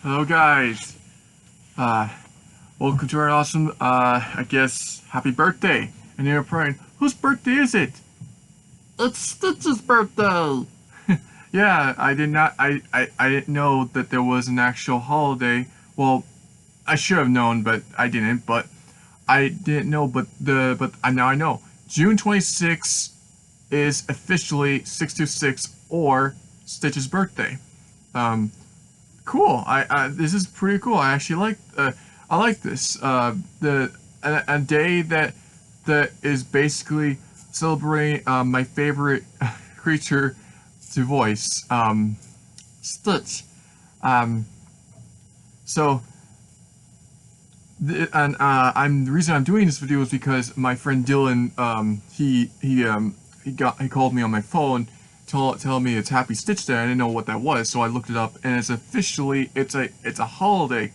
Hello guys. Uh Welcome to our awesome I guess happy birthday. And you're praying, whose birthday is it? It's Stitch's birthday! Yeah, I did not I didn't know that there was an actual holiday. Well, I should have known, but I didn't, but I didn't know but now I know. June 26th is officially 626 or Stitch's birthday. Um Cool. This is pretty cool. I like this. The a day that is basically celebrating my favorite creature to voice, Stitch. Um, so I'm the reason I'm doing this video is because my friend Dylan, he called me on my phone, telling me it's Happy Stitch Day. I didn't know what that was, so I looked it up, and it's a holiday.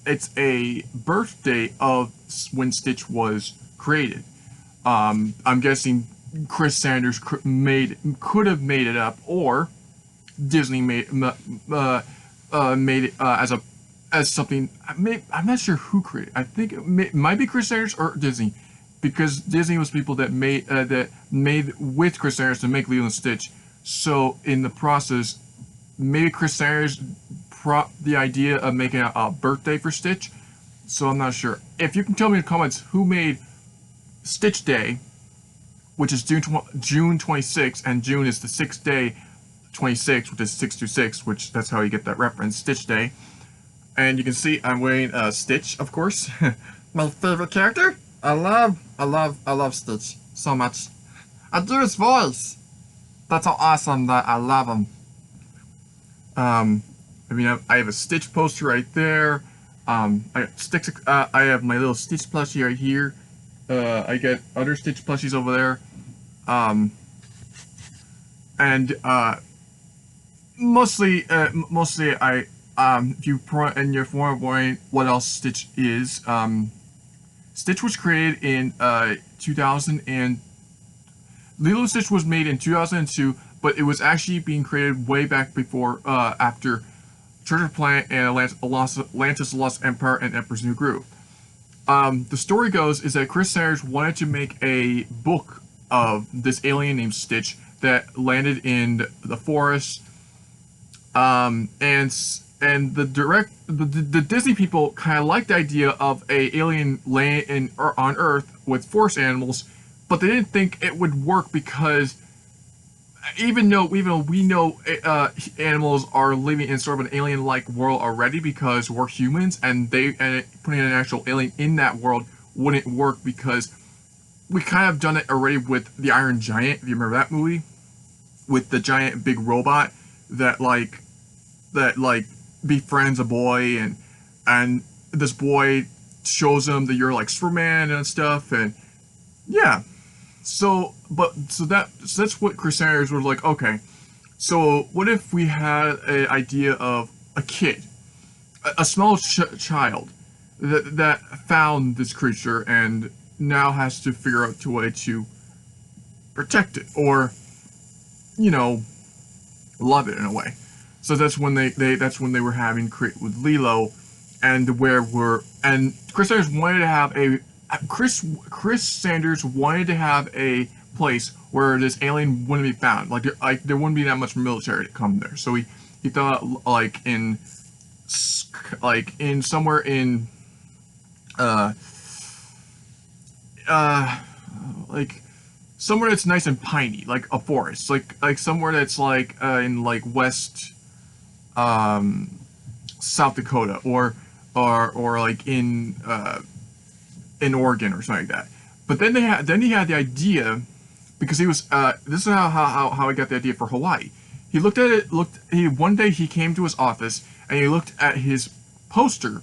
It's a birthday of when Stitch was created. I'm guessing Chris Sanders could have made it up, or Disney made it as something. I'm not sure who created. I think it might be Chris Sanders or Disney, because Disney was people that made with Chris Sanders to make Lilo and Stitch. So in the process, maybe Chris Sanders the idea of making a birthday for Stitch. So I'm not sure. If you can tell me in the comments who made Stitch Day, which is June 26th, and June is the sixth day, 26, which is 626, which that's how you get that reference, Stitch Day. And you can see I'm wearing Stitch, of course. My favorite character? I love Stitch so much. I do his voice! That's how awesome that I love him. I mean, I have a Stitch poster right there. I have my little Stitch plushie right here. I got other Stitch plushies over there. Um, and mostly if you and you're wondering what else Stitch is, Stitch was created in 2000 and Lilo and Stitch was made in 2002, but it was actually being created way back before, after Treasure Planet and Atlantis: The Lost Empire and Emperor's New Groove. The story goes is that Chris Sanders wanted to make a book of this alien named Stitch that landed in the forest, and the Disney people kind of liked the idea of a alien land on Earth with forest animals, but they didn't think it would work because even though we know animals are living in sort of an alien-like world already because we're humans, and putting an actual alien in that world wouldn't work because we kind of done it already with the Iron Giant. If you remember that movie, with the giant big robot that like befriends a boy, and this boy shows him that you're like Superman and stuff, and yeah. So that's what Chris Sanders was like. Okay, so what if we had an idea of a kid, a small child that found this creature and now has to figure out a way to protect it, or you know, love it in a way. So that's when that's when they were having create with Lilo, and Chris Sanders wanted to have a Chris Sanders wanted to have a place where this alien wouldn't be found. There wouldn't be that much military to come there. So he thought in somewhere in uh uh like somewhere that's nice and piney, like a forest, like somewhere that's in like west South Dakota, or like in Oregon or something like that. But then he had the idea, because he was this is how I got the idea for Hawaii. He looked at it looked he One day he came to his office and he looked at his poster,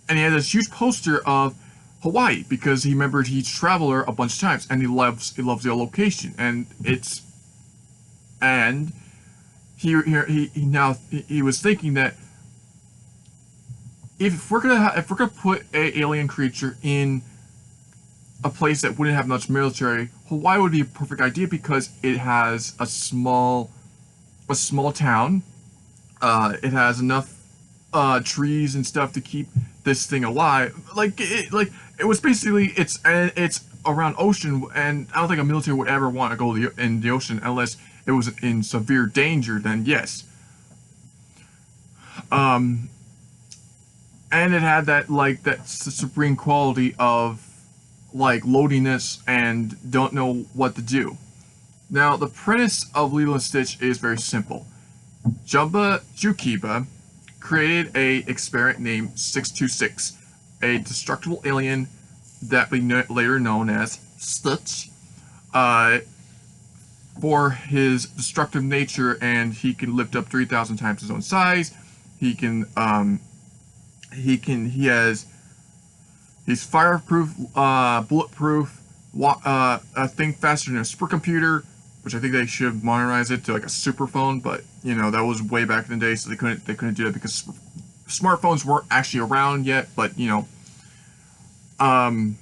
and he had this huge poster of Hawaii because he remembered he's traveled there a bunch of times, and he loves the location, and and he was thinking that if we're gonna put a alien creature in a place that wouldn't have much military, Hawaii would be a perfect idea because it has a small town. It has enough. trees and stuff to keep this thing alive. It was basically it's around ocean, and I don't think a military would ever want to go in the ocean unless it was in severe danger. Then yes, um, and it had that supreme quality of like loneliness and don't know what to do. Now the premise of Lilo and Stitch is very simple. Jumba Jukiba created a experiment named 626, a destructible alien that we later known as Stitch, uh, for his destructive nature, and he can lift up 3,000 times his own size. He's fireproof, bulletproof, a thing faster than a supercomputer, which I think they should modernize it to like a super phone, but you know that was way back in the day, so they couldn't do it because smartphones weren't actually around yet. But you know, and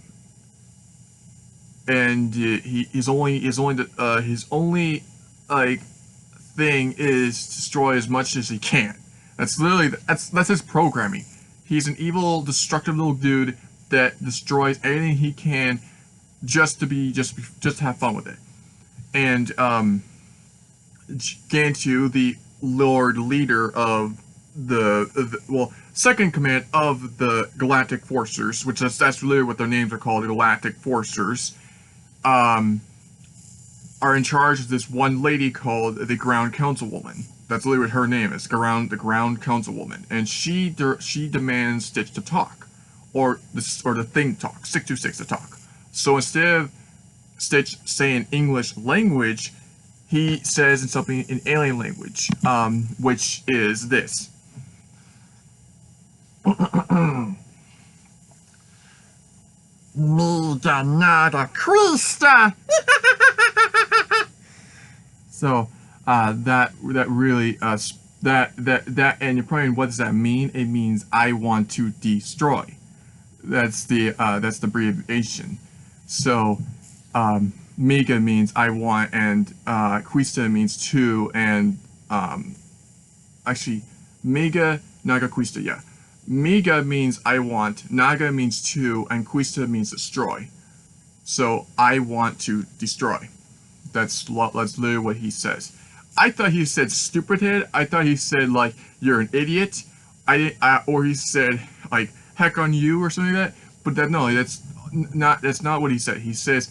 his only like thing is to destroy as much as he can. That's his programming. He's an evil, destructive little dude that destroys anything he can just to have fun with it. And Gantu, the Lord Leader of second command of the Galactic Forcers, which that's really what their names are called, the Galactic Forcers, are in charge of this one lady called the Ground Councilwoman. That's literally what her name is, the Ground Councilwoman, and she demands Stitch to talk, or the thing to talk, 626 to talk. So instead of Stitch saying English language, he says in something in alien language, which is this. Miga nada Krista. So that really that and you're probably, what does that mean? It means I want to destroy. That's the abbreviation. So Miga means I want, and Quista means two, and actually Miga Naga Quista, yeah. Miga means I want, Naga means two, and Quista means destroy. So I want to destroy. That's literally what he says. I thought he said stupid head. I thought he said like you're an idiot. Or he said like heck on you or something like that. But that's not what he said. He says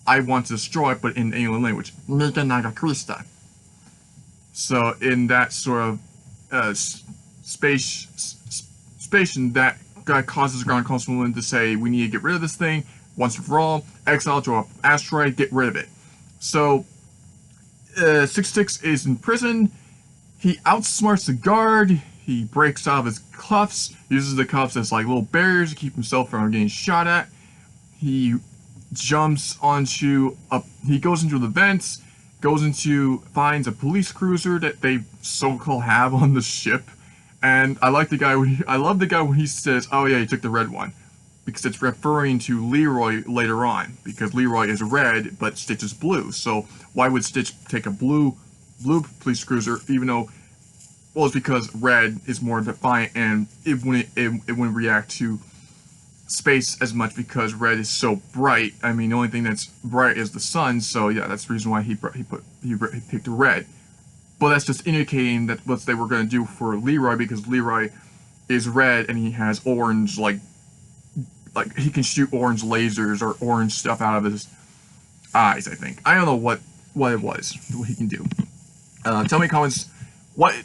I want to destroy, but in alien language. Miga Naga Krista. So in that sort of spation, that guy causes the Ground Councilwoman to say we need to get rid of this thing once and for all. Exile to an asteroid, get rid of it. So 6-6 is in prison. He outsmarts the guard. He breaks out of his cuffs, uses the cuffs as like little barriers to keep himself from getting shot at. He jumps onto he goes into the vents, finds a police cruiser that they so-called have on the ship. And I love the guy when he says, oh yeah, he took the red one. Because it's referring to Leroy later on. Because Leroy is red, but Stitch is blue. So why would Stitch take a blue police cruiser, even though, well, it's because red is more defiant, and it wouldn't react to space as much because red is so bright. I mean, the only thing that's bright is the sun. So yeah, that's the reason why he picked red. But that's just indicating that what they were going to do for Leroy, because Leroy is red and he has orange, like he can shoot orange lasers or orange stuff out of his eyes, I think. I don't know what he can do. Tell me in comments, what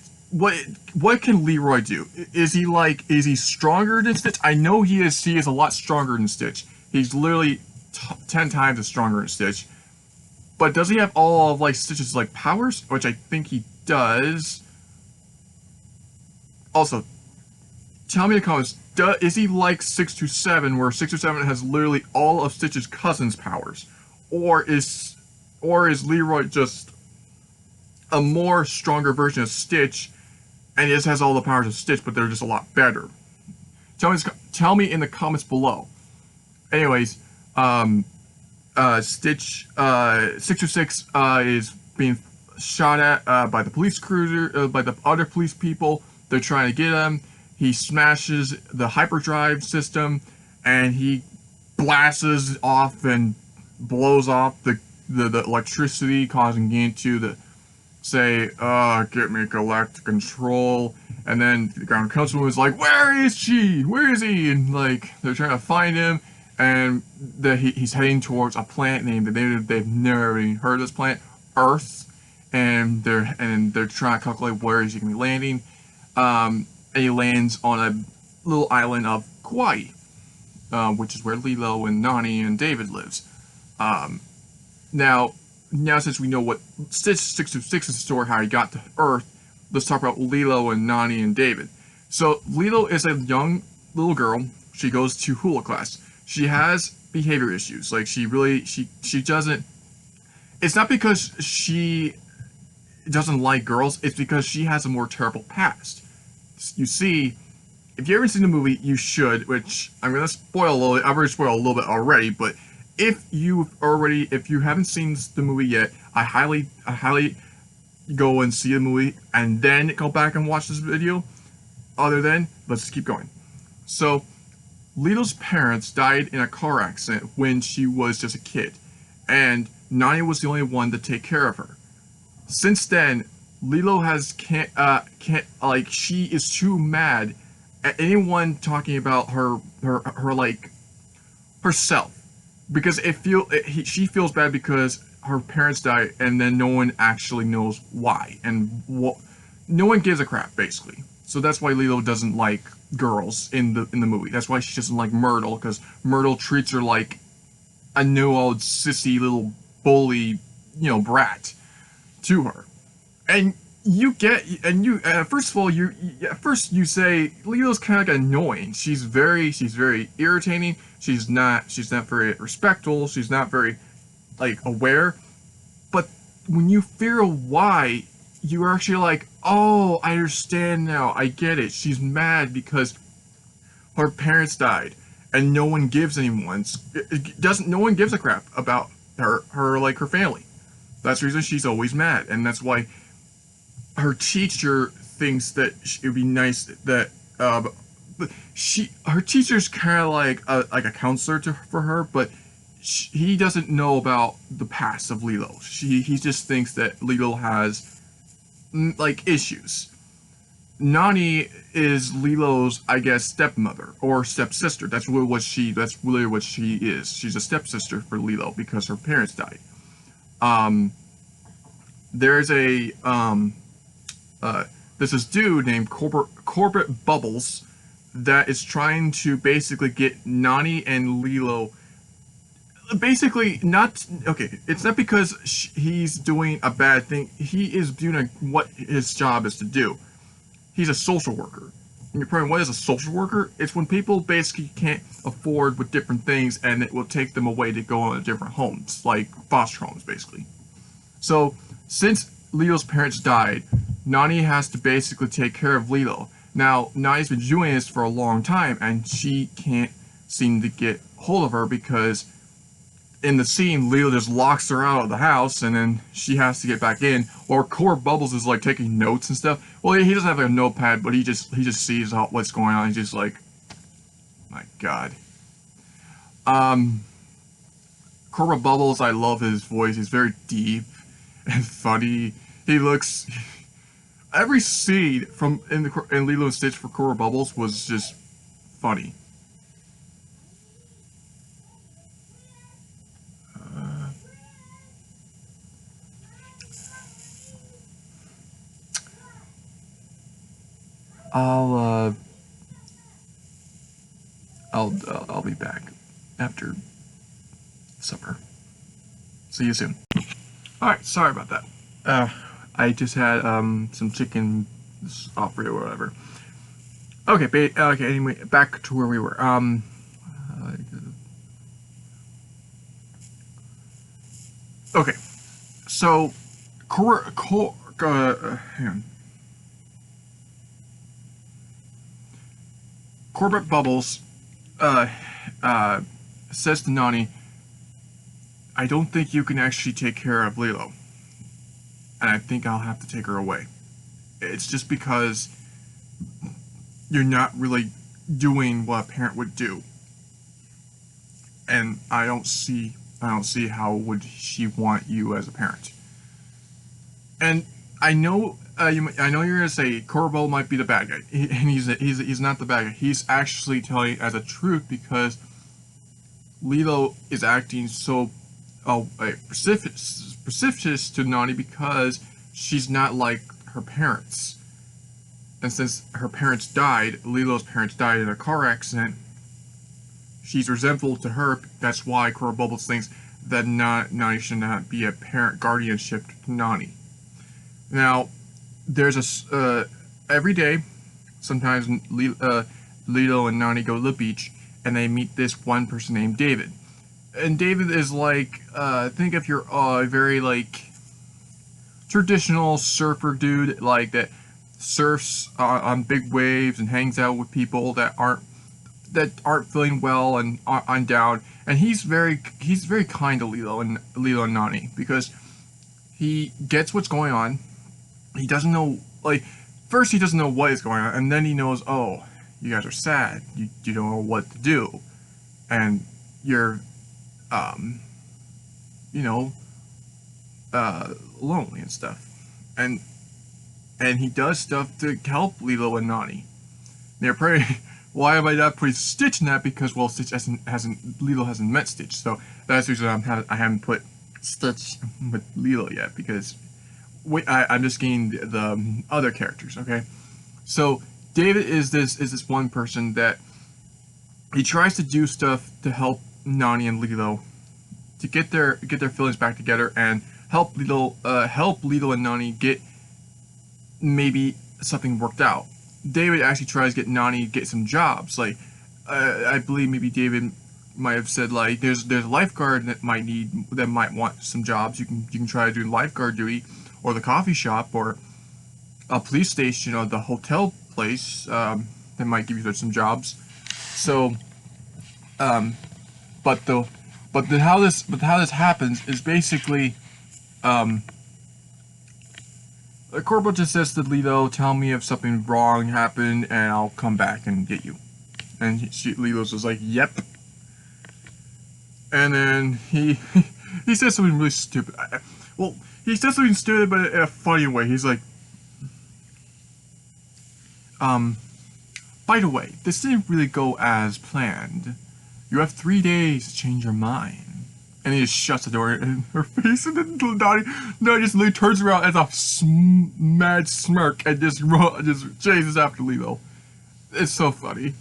can Leroy do? Is he stronger than Stitch? I know he is a lot stronger than Stitch. He's literally 10 times as stronger than Stitch. But does he have all of like Stitch's like powers? Which I think he does. Also, tell me in the comments, is he like 627, where 627 has literally all of Stitch's cousin's powers? Or is Leroy just a more stronger version of Stitch, and he just has all the powers of Stitch, but they're just a lot better? Tell me in the comments below. Anyways, Stitch 626 is being shot at by the police cruiser, by the other police people. They're trying to get him. he smashes the hyperdrive system, and he blasts off and blows off the electricity, causing Gant to say, get me galactic control. And then the ground council was like, where is she? Where is he? And like, they're trying to find him, and he's heading towards a planet named, they've never even heard of this planet, Earth. And they're trying to calculate where he's gonna be landing. And he lands on a little island of Kauai, which is where Lilo and Nani and David lives. Now since we know what Stitch 626's story, how he got to Earth, let's talk about Lilo and Nani and David. So Lilo is a young little girl. She goes to hula class. She has behavior issues. Like she doesn't. It's not because she doesn't like girls. It's because she has a more terrible past. You see, if you haven't seen the movie, you should. Which I'm gonna spoil a little bit. I've already spoiled a little bit already, but if you haven't seen the movie yet, I highly go and see the movie and then go back and watch this video. Let's just keep going. So, Lilo's parents died in a car accident when she was just a kid, and Nani was the only one to take care of her. Since then, Lilo she is too mad at anyone talking about herself. Because she feels bad because her parents died, and then no one actually knows why, and no one gives a crap, basically. So that's why Lilo doesn't like girls in the movie. That's why she doesn't like Myrtle, because Myrtle treats her like a old sissy little bully, brat to her. And first of all, you say Lilo's kind of like annoying. She's very irritating. She's not very respectful. She's not very aware. But when you figure why, you're actually like, oh, I understand now. I get it. She's mad because her parents died, and no one gives no one gives a crap about her family. That's the reason she's always mad, and that's why her teacher thinks that it would be nice that her teacher's kind of like a counselor for her, but he doesn't know about the past of Lilo. He just thinks that Lilo has issues. Nani is Lilo's, I guess, stepmother or stepsister. That's really what she is. She's a stepsister for Lilo because her parents died. There's this dude named Corbett Bubbles that is trying to basically get Nani and Lilo. Basically, it's not because he's doing a bad thing. He is doing what his job is to do. He's a social worker. And you're probably, what is a social worker? It's when people basically can't afford with different things, and it will take them away to go on different homes, like foster homes, basically. So, since Lilo's parents died, Nani has to basically take care of Lilo. Now, Nani's been doing this for a long time, and she can't seem to get hold of her because in the scene, Lilo just locks her out of the house, and then she has to get back in. Or Corbett Bubbles is taking notes and stuff. Well, he doesn't have a notepad, but he just sees what's going on. He's just like, my God. Corbett Bubbles, I love his voice. He's very deep and funny. He looks. Every scene in Lilo and Stitch for Corbett Bubbles was just funny. I'll be back after supper. See you soon. Alright, sorry about that. I just had some chicken Alfredo or whatever. Okay, anyway, back to where we were. Okay. So hang on. Corbett Bubbles says to Nani, I don't think you can actually take care of Lilo, and I think I'll have to take her away. It's just because you're not really doing what a parent would do. And I don't see how would she want you as a parent. And I know I know you're gonna say Corbo might be the bad guy, and he's not the bad guy. He's actually telling as a truth because Lilo is acting so precipitous to Nani because she's not like her parents. And since her parents died, Lilo's parents died in a car accident, she's resentful to her. That's why Cora Bubbles thinks that Nani should not be a parent guardianship to Nani. Now, there's every day, sometimes Lilo and Nani go to the beach, and they meet this one person named David. And David is like, think if you're a very like traditional surfer dude, like that surfs on big waves and hangs out with people that aren't feeling well and on down. And he's very kind to Lilo and Nani because he gets what's going on. He doesn't know, like, first he doesn't know what is going on, and then he knows, oh, you guys are sad. You don't know what to do, and you're you know, lonely and stuff, and he does stuff to help Lilo and Nani. They're pretty. Why am I not putting Stitch in that? Because well, Stitch Lilo hasn't met Stitch, so that's the reason I haven't put Stitch with Lilo yet because I'm just getting the other characters. Okay, so David is this one person that he tries to do stuff to help Nani and Lilo to get their feelings back together and help Lilo and Nani get maybe something worked out. David actually tries to get Nani to get some jobs. Like I believe maybe David might have said like there's a lifeguard that might want some jobs. You can try to do lifeguard duty, or the coffee shop, or a police station, or the hotel place. That might give you some jobs. So, how this happens is basically, Corporal just says to Lilo, "Tell me if something wrong happened, and I'll come back and get you." And Lilo's just like, "Yep." And then he says something really stupid. Well, he says something stupid, but in a funny way. He's like, by the way, this didn't really go as planned. You have 3 days to change your mind." And he just shuts the door in her face, and then Nani just literally turns around as a mad smirk and just chases after Lilo. It's so funny.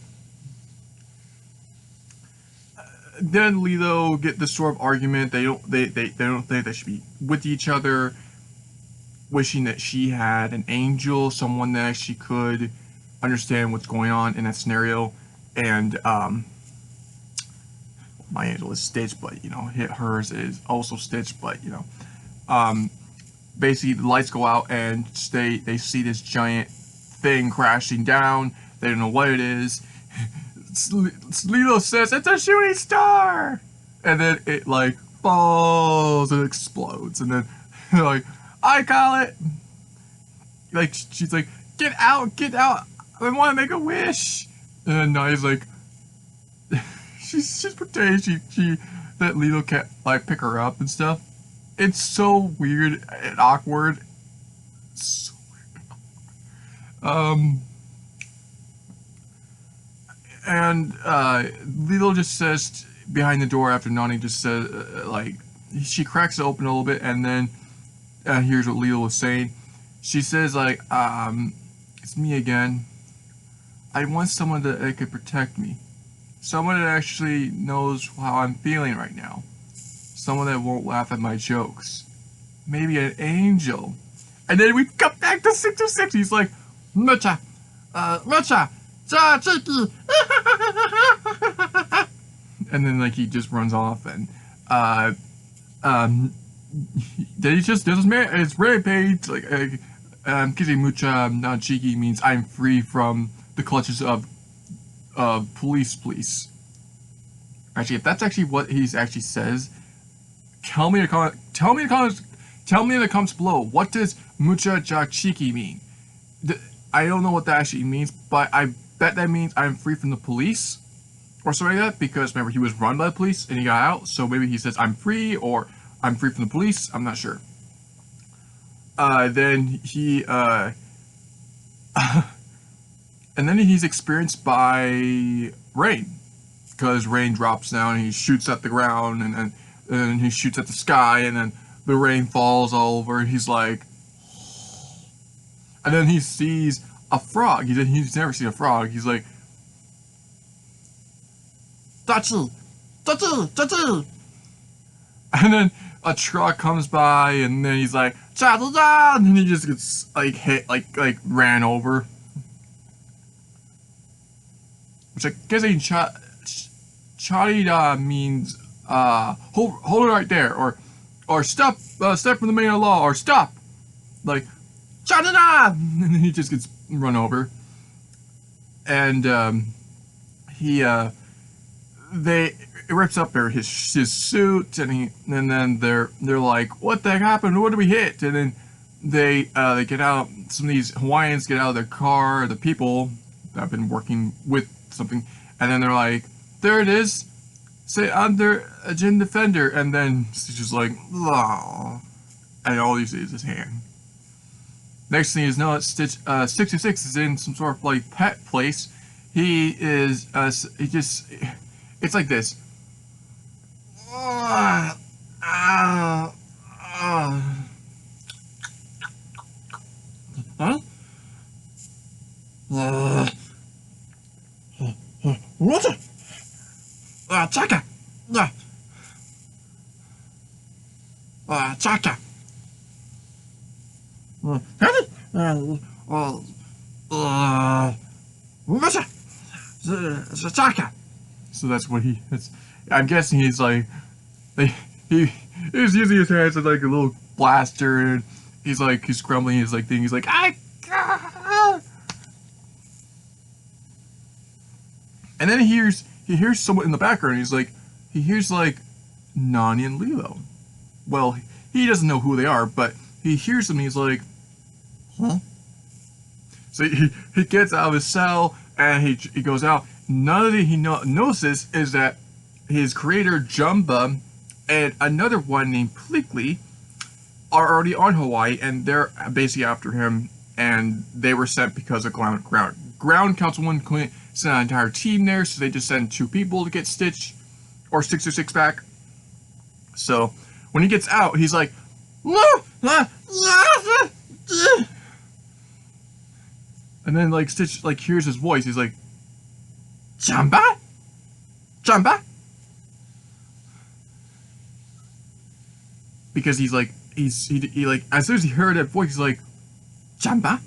Then Lilo get this sort of argument. They don't think they should be with each other. Wishing that she had an angel, someone that she could understand what's going on in that scenario. And my angel is Stitch, but hers is also Stitch, but basically the lights go out and they see this giant thing crashing down. They don't know what it is. Lilo says it's a shooting star, and then it like falls and explodes, and then like I call it. Like she's like, get out! I want to make a wish. And then Nani's like, she's pretending that Lilo can't like pick her up and stuff. It's so weird and awkward. So weird. And Lilo just says behind the door after Nani just says like she cracks it open a little bit, and then here's what Lilo was saying. She says like, "It's me again. I want someone that could protect me. Someone that actually knows how I'm feeling right now. Someone that won't laugh at my jokes. Maybe an angel." And then we come back to 606. He's like, "Mucha, cha cheeky." And then like he just runs off, and then he just does his rampage. Like Kizzy Mucha not cheeky means I'm free from the clutches of police. Actually, if that's actually what he actually says, tell me in the comments below. What does Mucha Chiki mean? I don't know what that actually means, but that means I'm free from the police or something like that, because remember he was run by the police and he got out, so maybe he says I'm free or I'm free from the police. I'm not sure. Then he and then he's experienced by rain, because rain drops down and he shoots at the ground, and he shoots at the sky, and then the rain falls all over, and he's like, and then he sees a frog. He's never seen a frog. He's like, Touchy! Touchy! Touchy! and then a truck comes by, and then he's like, cha-da-da! And then he just gets like hit, like ran over. Which I guess in Charida means hold it right there, or stop, step from the main law, or stop, like cha-da-da! And then he just gets run over, and it rips up his suit, and then they're like, what the heck happened? What did we hit? And then they get out. Some of these Hawaiians get out of their car. The people that have been working with something, and then they're like, there it is. Say under a Jin Defender, and then Stitch is like, oh, and all you see is his hand. Next thing is known, Stitch 66 is in some sort of like pet place. He is it's like this. Huh? What? Chaka! Chaka! Chaka! So that's what he. I'm guessing he's like, he's using his hands as like a little blaster, and he's crumbling his like thing. He's like, and then he hears someone in the background. He hears like Nani and Lilo. Well, he doesn't know who they are, but he hears them. And he's like, huh? So he gets out of his cell and he goes out. None of it he notices is that his creator Jumba and another one named Pleakley are already on Hawaii, and they're basically after him. And they were sent because of ground councilman couldn't send an entire team there, so they just sent 2 people to get Stitch or 606 back. So when he gets out, he's like, no! And then like Stitch like hears his voice. He's like, Jumba? Jumba? Because he's like, he like, as soon as he heard that voice, he's like, Jumba?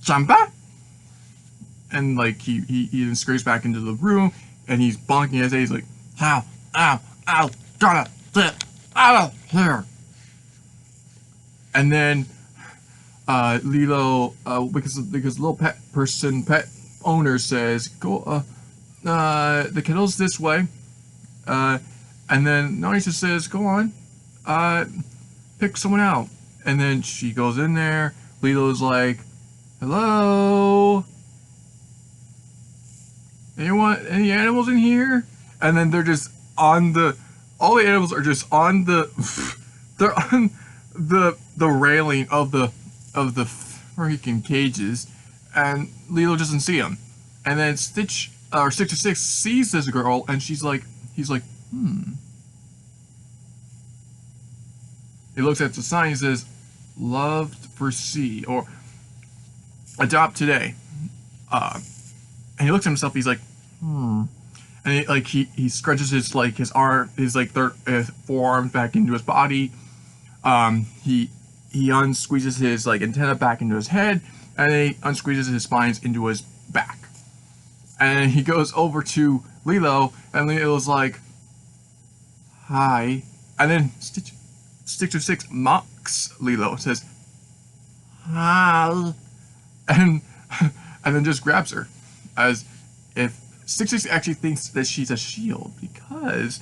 Jumba? And like he then scurries back into the room, and he's bonking his head. He's like, ow, gotta get out of here. And then Lilo, because little pet owner says, go, the kettle's this way. And then Nani just says, go on, pick someone out. And then she goes in there. Lilo's like, hello? Any animals in here? And then they're just on all the animals are just on they're on the railing of the freaking cages, and Lilo doesn't see them. And then Stitch, or 66 sees this girl, and he's like, He looks at the sign, he says, loved for sea, or adopt today. And he looks at himself, he's like, And he scrunches his arm, his third forearm back into his body. He unsqueezes his antenna back into his head, and then he unsqueezes his spines into his back. And he goes over to Lilo, and Lilo's like, hi. And then Stitch 6 mocks Lilo, says, hi. And then just grabs her, as if 6 actually thinks that she's a shield, because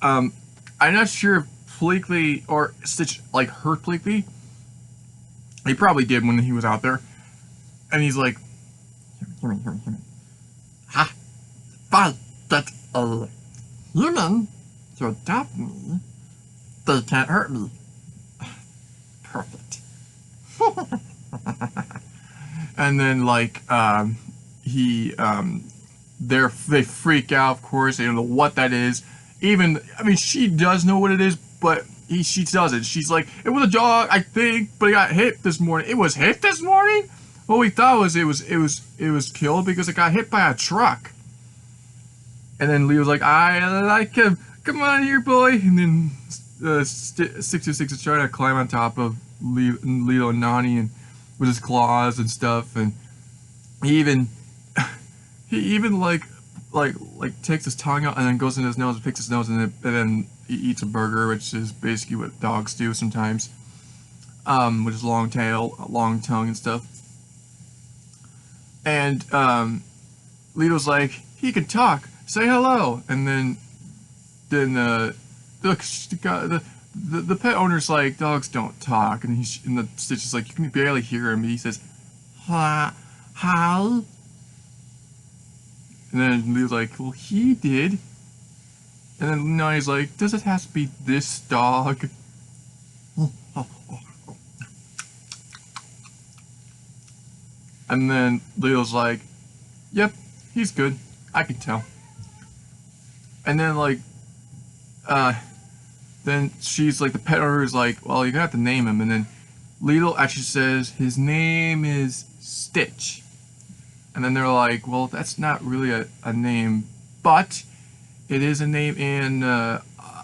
I'm not sure if Pleakley or Stitch like hurt Pleakley. He probably did when he was out there. And he's like, Hear me. Ha! If I get a human to adopt me, they can't hurt me. Perfect. and then like they freak out, of course. They don't know what that is. She does know what it is, but she doesn't. She's like, it was a dog, I think, but it got hit this morning. It was hit this morning? What we thought was it was killed because it got hit by a truck. And then Leo's like, I like him. Come on here, boy. And then 626 is trying to climb on top of Leo and Nani and with his claws and stuff. And he even like takes his tongue out and then goes in his nose and picks his nose and then he eats a burger, which is basically what dogs do sometimes. With his long tail, long tongue and stuff. And Leo's like, he can talk. Say hello. And then the pet owner's like, dogs don't talk. And the Stitch is like, you can barely hear him. He says, hi. And then Leo's like, well, he did. And then Nani's like, does it have to be this dog? And then Leo's like, yep, he's good. I can tell. And then then she's like, the pet owner is like, well, you're gonna have to name him. And then Leo actually says his name is Stitch. And then they're like, well, that's not really a name, but it is a name in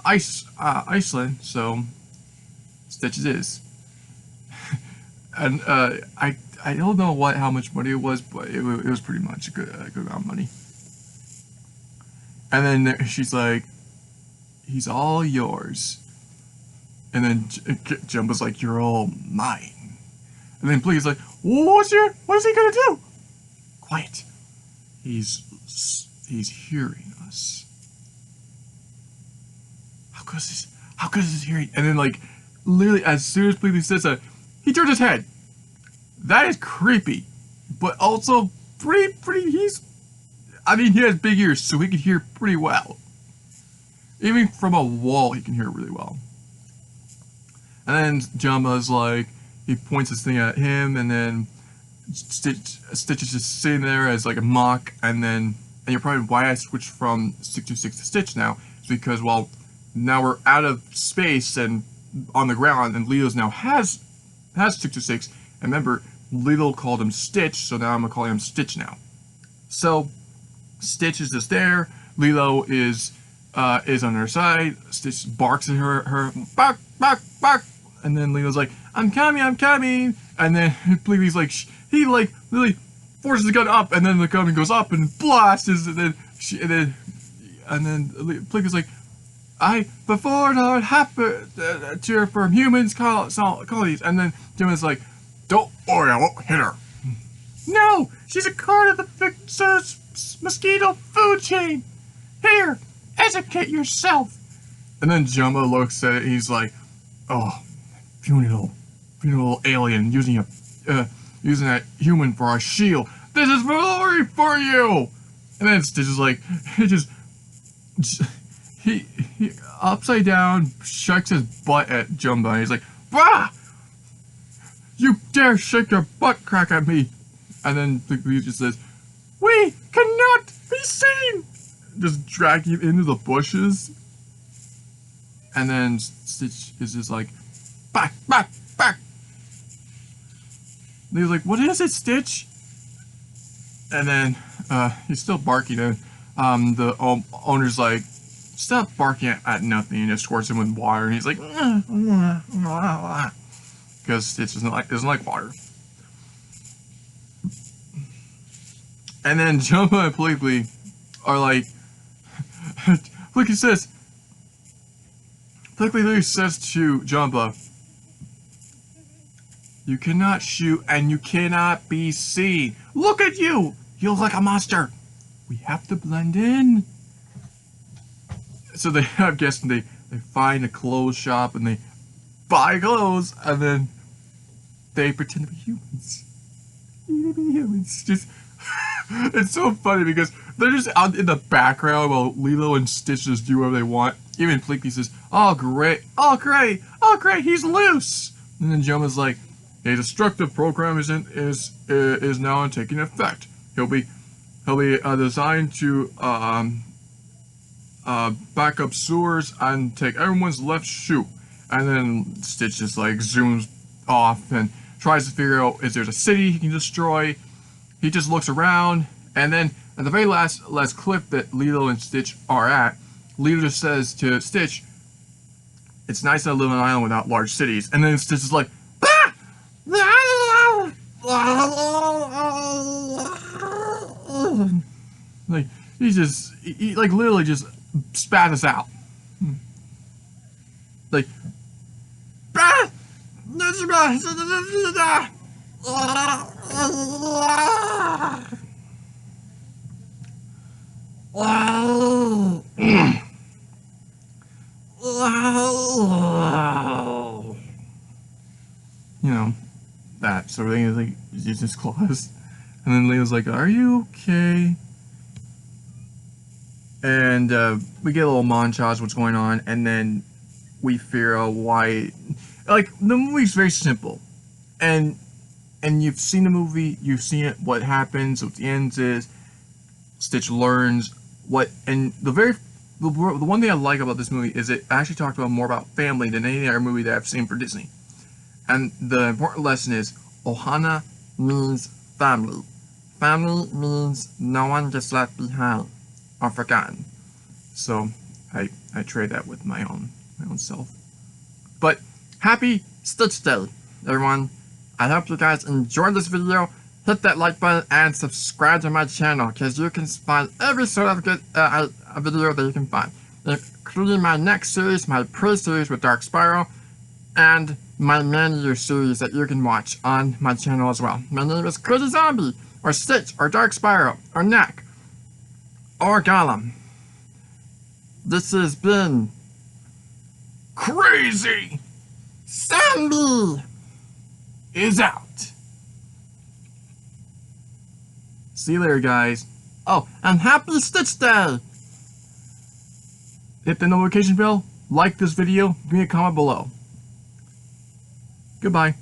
Iceland, so Stitch it is. And I don't know how much money it was, but it was pretty much a good amount of money. And then she's like, he's all yours. And then Jumbo's like, you're all mine. And then Pleakley's like, what is he gonna do? Quiet. He's hearing us. How good is this hearing? And then like, literally as soon as Pleakley says that, he turns his head. That is creepy, but also pretty. He has big ears, so he can hear pretty well. Even from a wall, he can hear really well. And then Jumbo's like, he points this thing at him, and then Stitch is just sitting there as like a mock, and you're probably why I switched from 626 to Stitch now is because, well, now we're out of space and on the ground, and Leo's now has 626. And remember, Lilo called him Stitch, so now I'm gonna call him Stitch now. So Stitch is just there. Lilo is on her side. Stitch barks at her, bark, bark, bark. And then Lilo's like, I'm coming. And then Pleakley's like, he like really forces the gun up, and then the gun goes up and blasts. And then Pleakley's like, before that happened from humans colonies. And then Jim's like, don't worry, I won't hit her. No, she's a part of the mosquito food chain. Here, educate yourself. And then Jumbo looks at it. He's like, oh, puny little alien using that human for a shield. This is glory for you. And then Stitch is like, he upside down shakes his butt at Jumbo. And he's like, bah! You dare shake your butt crack at me! And then the just says, we cannot be seen! Just drag you into the bushes. And then Stitch is just like, back! And he's like, what is it, Stitch? And then he's still barking, and the owner's like, stop barking at nothing, and just squirts him with water. And he's like, because Stitch doesn't like water. And then Jumbo and Pleakley are like, Pleakley literally says to Jumbo, you cannot shoot and you cannot be seen. Look at you! You look like a monster. We have to blend in. So I'm guessing they find a clothes shop and they buy clothes, and then they pretend to be humans. Just it's so funny because they're just out in the background while Lilo and Stitch just do whatever they want. Even Flippy says, "Oh great, oh great, oh great, he's loose." And then Jonah's like, "A destructive program is now taking effect. He'll be designed to back up sewers and take everyone's left shoe." And then Stitch just like zooms off and tries to figure out if there's a city he can destroy. He just looks around, and then at the very last clip that Lilo and Stitch are at, Lilo just says to Stitch, "It's nice to live on an island without large cities." And then Stitch is like, "Ah! Like he like literally just spat us out. Like, "Ah! You know, that sort of thing. Is like, use his claws. And then Leo's like, "Are you okay?" And we get a little montage of what's going on, and then we figure out why. Like, the movie's very simple. And you've seen the movie, you've seen it, what happens, what the end is. Stitch learns what, and the one thing I like about this movie is it actually talked about more about family than any other movie that I've seen for Disney. And the important lesson is, Ohana means family. Family means no one gets left behind or forgotten. So I trade that with my own self. But happy Stitch Day, everyone. I hope you guys enjoyed this video. Hit that like button and subscribe to my channel, because you can find every sort of good video that you can find, including my next series, my pre-series with Dark Spyro, and my menu series that you can watch on my channel as well. My name is Crazy Zombie, or Stitch, or Dark Spyro, or Knack, or Gollum. This has been Crazy Zombie is out. See you later, guys. Oh, and happy Stitch Day! Hit the notification bell, like this video, leave me a comment below. Goodbye.